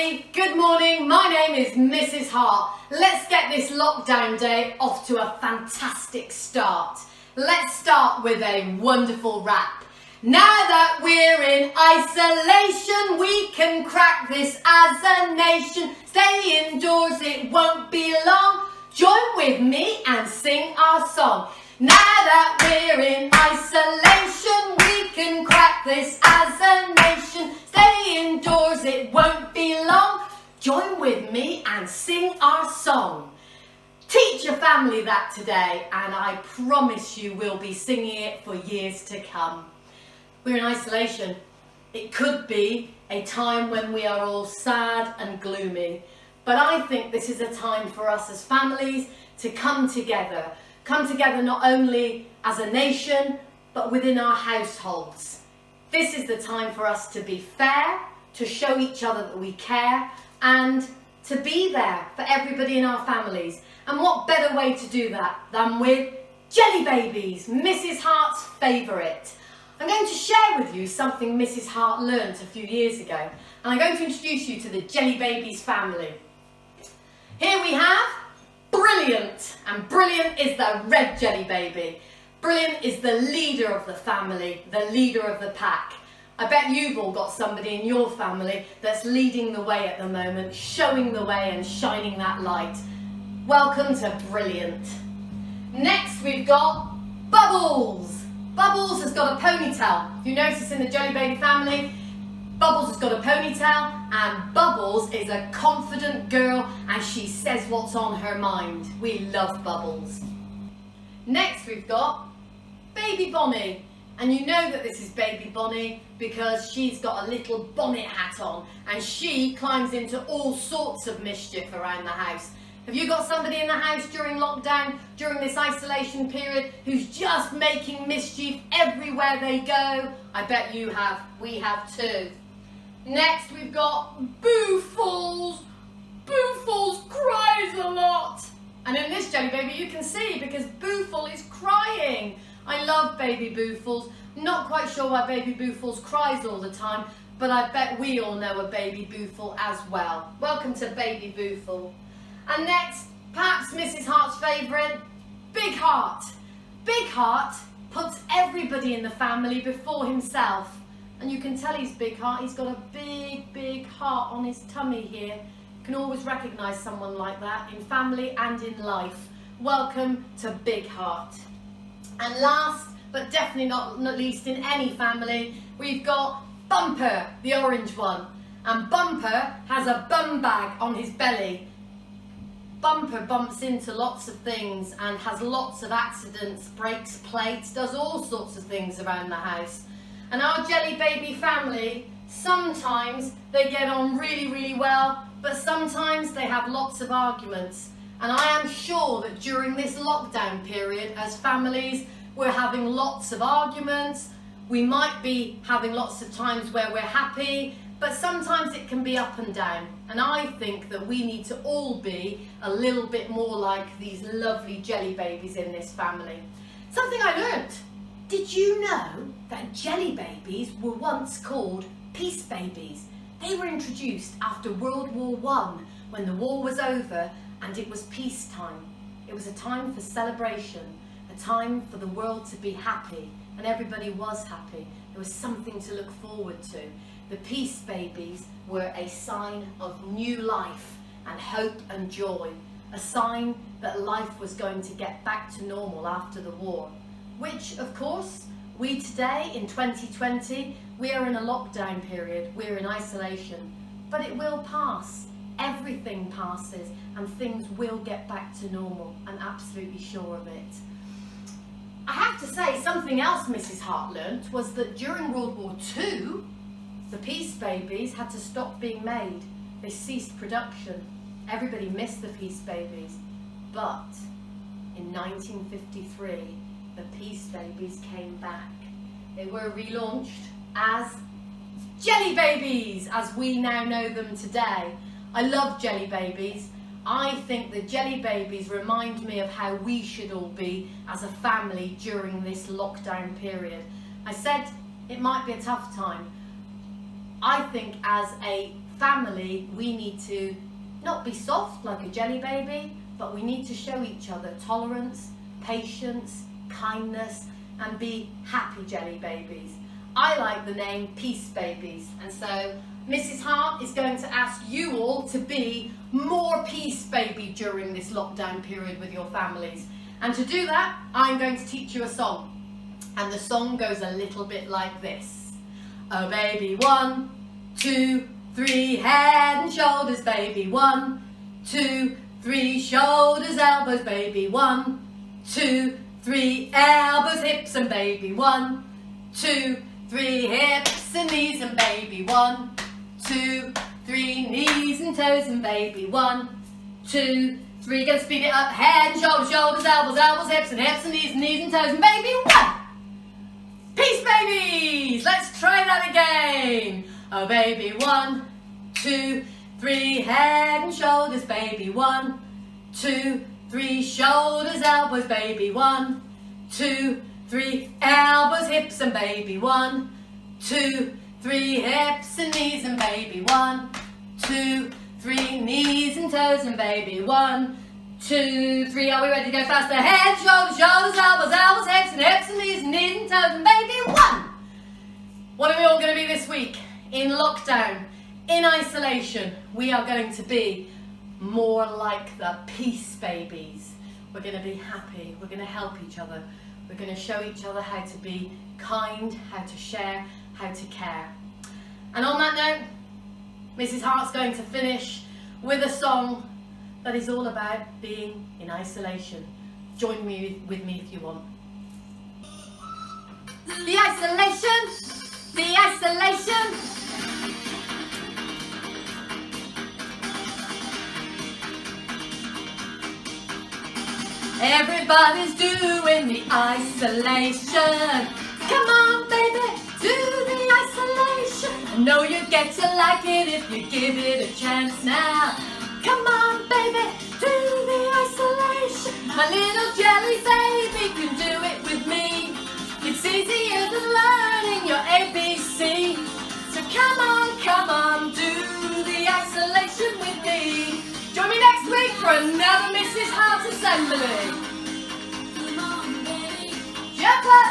everybody, good morning. My name is Mrs Hart. Let's get this lockdown day off to a fantastic start. Let's start with a wonderful rap. Now that we're in isolation, we can crack this as a nation. Stay indoors, it won't be long. Join with me and sing our song. Now that we're in isolation, we can crack this as a nation. Stay indoors, it won't be long. Join with me and sing our song. Teach your family that today, and I promise you we'll be singing it for years to come. We're in isolation. It could be a time when we are all sad and gloomy, but I think this is a time for us as families to come together. Come together not only as a nation, but within our households. This is the time for us to be fair, to show each other that we care, and to be there for everybody in our families. And what better way to do that than with jelly babies, Mrs Hart's favourite. I'm going to share with you something Mrs Hart learnt a few years ago, and I'm going to introduce you to the jelly babies family. Here we have Brilliant, and Brilliant is the red jelly baby. Brilliant is the leader of the family, the leader of the pack. I bet you've all got somebody in your family that's leading the way at the moment, showing the way and shining that light. Welcome to Brilliant. Next we've got Bubbles. Bubbles has got a ponytail. If you notice in the jelly baby family, Bubbles has got a ponytail, and Bubbles is a confident girl and she says what's on her mind. We love Bubbles. Next we've got Baby Bonnie, and you know that this is Baby Bonnie because she's got a little bonnet hat on and she climbs into all sorts of mischief around the house. Have you got somebody in the house during lockdown, during this isolation period, who's just making mischief everywhere they go? I bet you have. We have too. Next we've got Boofles. Boofles cries a lot. And in this jelly baby you can see because Boofle is crying. I love baby Boofles. Not quite sure why baby Boofles cries all the time, but I bet we all know a baby Boofle as well. Welcome to baby Boofle. And next, perhaps Mrs Hart's favourite, Big Heart. Big Heart puts everybody in the family before himself. And you can tell he's Big Heart, he's got a big, big heart on his tummy here. You can always recognise someone like that in family and in life. Welcome to Big Heart. And last, but definitely not least in any family, we've got Bumper, the orange one. And Bumper has a bum bag on his belly. Bumper bumps into lots of things and has lots of accidents, breaks plates, does all sorts of things around the house. And our jelly baby family, sometimes they get on really, really well, but sometimes they have lots of arguments. And I am sure that during this lockdown period, as families, we're having lots of arguments. We might be having lots of times where we're happy, but sometimes it can be up and down. And I think that we need to all be a little bit more like these lovely jelly babies in this family. Something I learnt. Did you know that jelly babies were once called peace babies? They were introduced after World War I when the war was over and it was peacetime. It was a time for celebration, a time for the world to be happy, and everybody was happy. There was something to look forward to. The peace babies were a sign of new life and hope and joy, a sign that life was going to get back to normal after the war, which of course we today in 2020, we are in a lockdown period, we're in isolation, but it will pass. Everything passes and things will get back to normal. I'm absolutely sure of it. I have to say something else Mrs Hart learnt was that during World War II, the peace babies had to stop being made. They ceased production. Everybody missed the peace babies. But in 1953, the peace babies came back. They were relaunched as jelly babies, as we now know them today. I love jelly babies. I think the jelly babies remind me of how we should all be as a family during this lockdown period. I said it might be a tough time. I think as a family, we need to not be soft like a jelly baby, but we need to show each other tolerance, patience, kindness, and be happy jelly babies. I like the name Peace Babies, and so Mrs Hart is going to ask you all to be more peace baby during this lockdown period with your families. And to do that, I'm going to teach you a song. And the song goes a little bit like this. Oh baby, 1, 2, 3, head and shoulders, baby. 1, 2, 3, shoulders, elbows, baby. 1, 2, 3, elbows, hips, and baby. 1, 2, 3, hips and knees, and baby. 1, 2, 3, knees and toes, and baby. 1, 2, 3, gonna speed it up. Head and shoulders, shoulders, elbows, elbows, hips and knees and toes, and baby. 1. Peace babies! Let's try that again. Oh baby, 1, 2, 3, head and shoulders, baby. 1, 2, 3, shoulders, elbows, baby. 1, 2, 3, elbows, hips, and baby. 1, 2, 3, hips and knees, and baby. 1, 2, 3, knees and toes, and baby. 1, 2, 3, are we ready to go faster? Head, shoulders, shoulders, elbows, elbows, hips and knees and toes, and baby. 1. What are we all going to be this week? In lockdown, in isolation, we are going to be more like the peace babies. We're going to be happy, we're going to help each other, we're going to show each other how to be kind, how to share, how to care. And on that note, Mrs Hart's going to finish with a song that is all about being in isolation. Join me with me if you want. The isolation, the isolation. Everybody's doing the isolation. Come on, baby, do the isolation. I know you get to like it if you give it a chance now. Come on, baby, do the isolation. My little jelly baby can do it with me. It's easier than learning your ABC. So come on, do the isolation with me. Join me next week for another Mrs Hart Assembly. Jump up!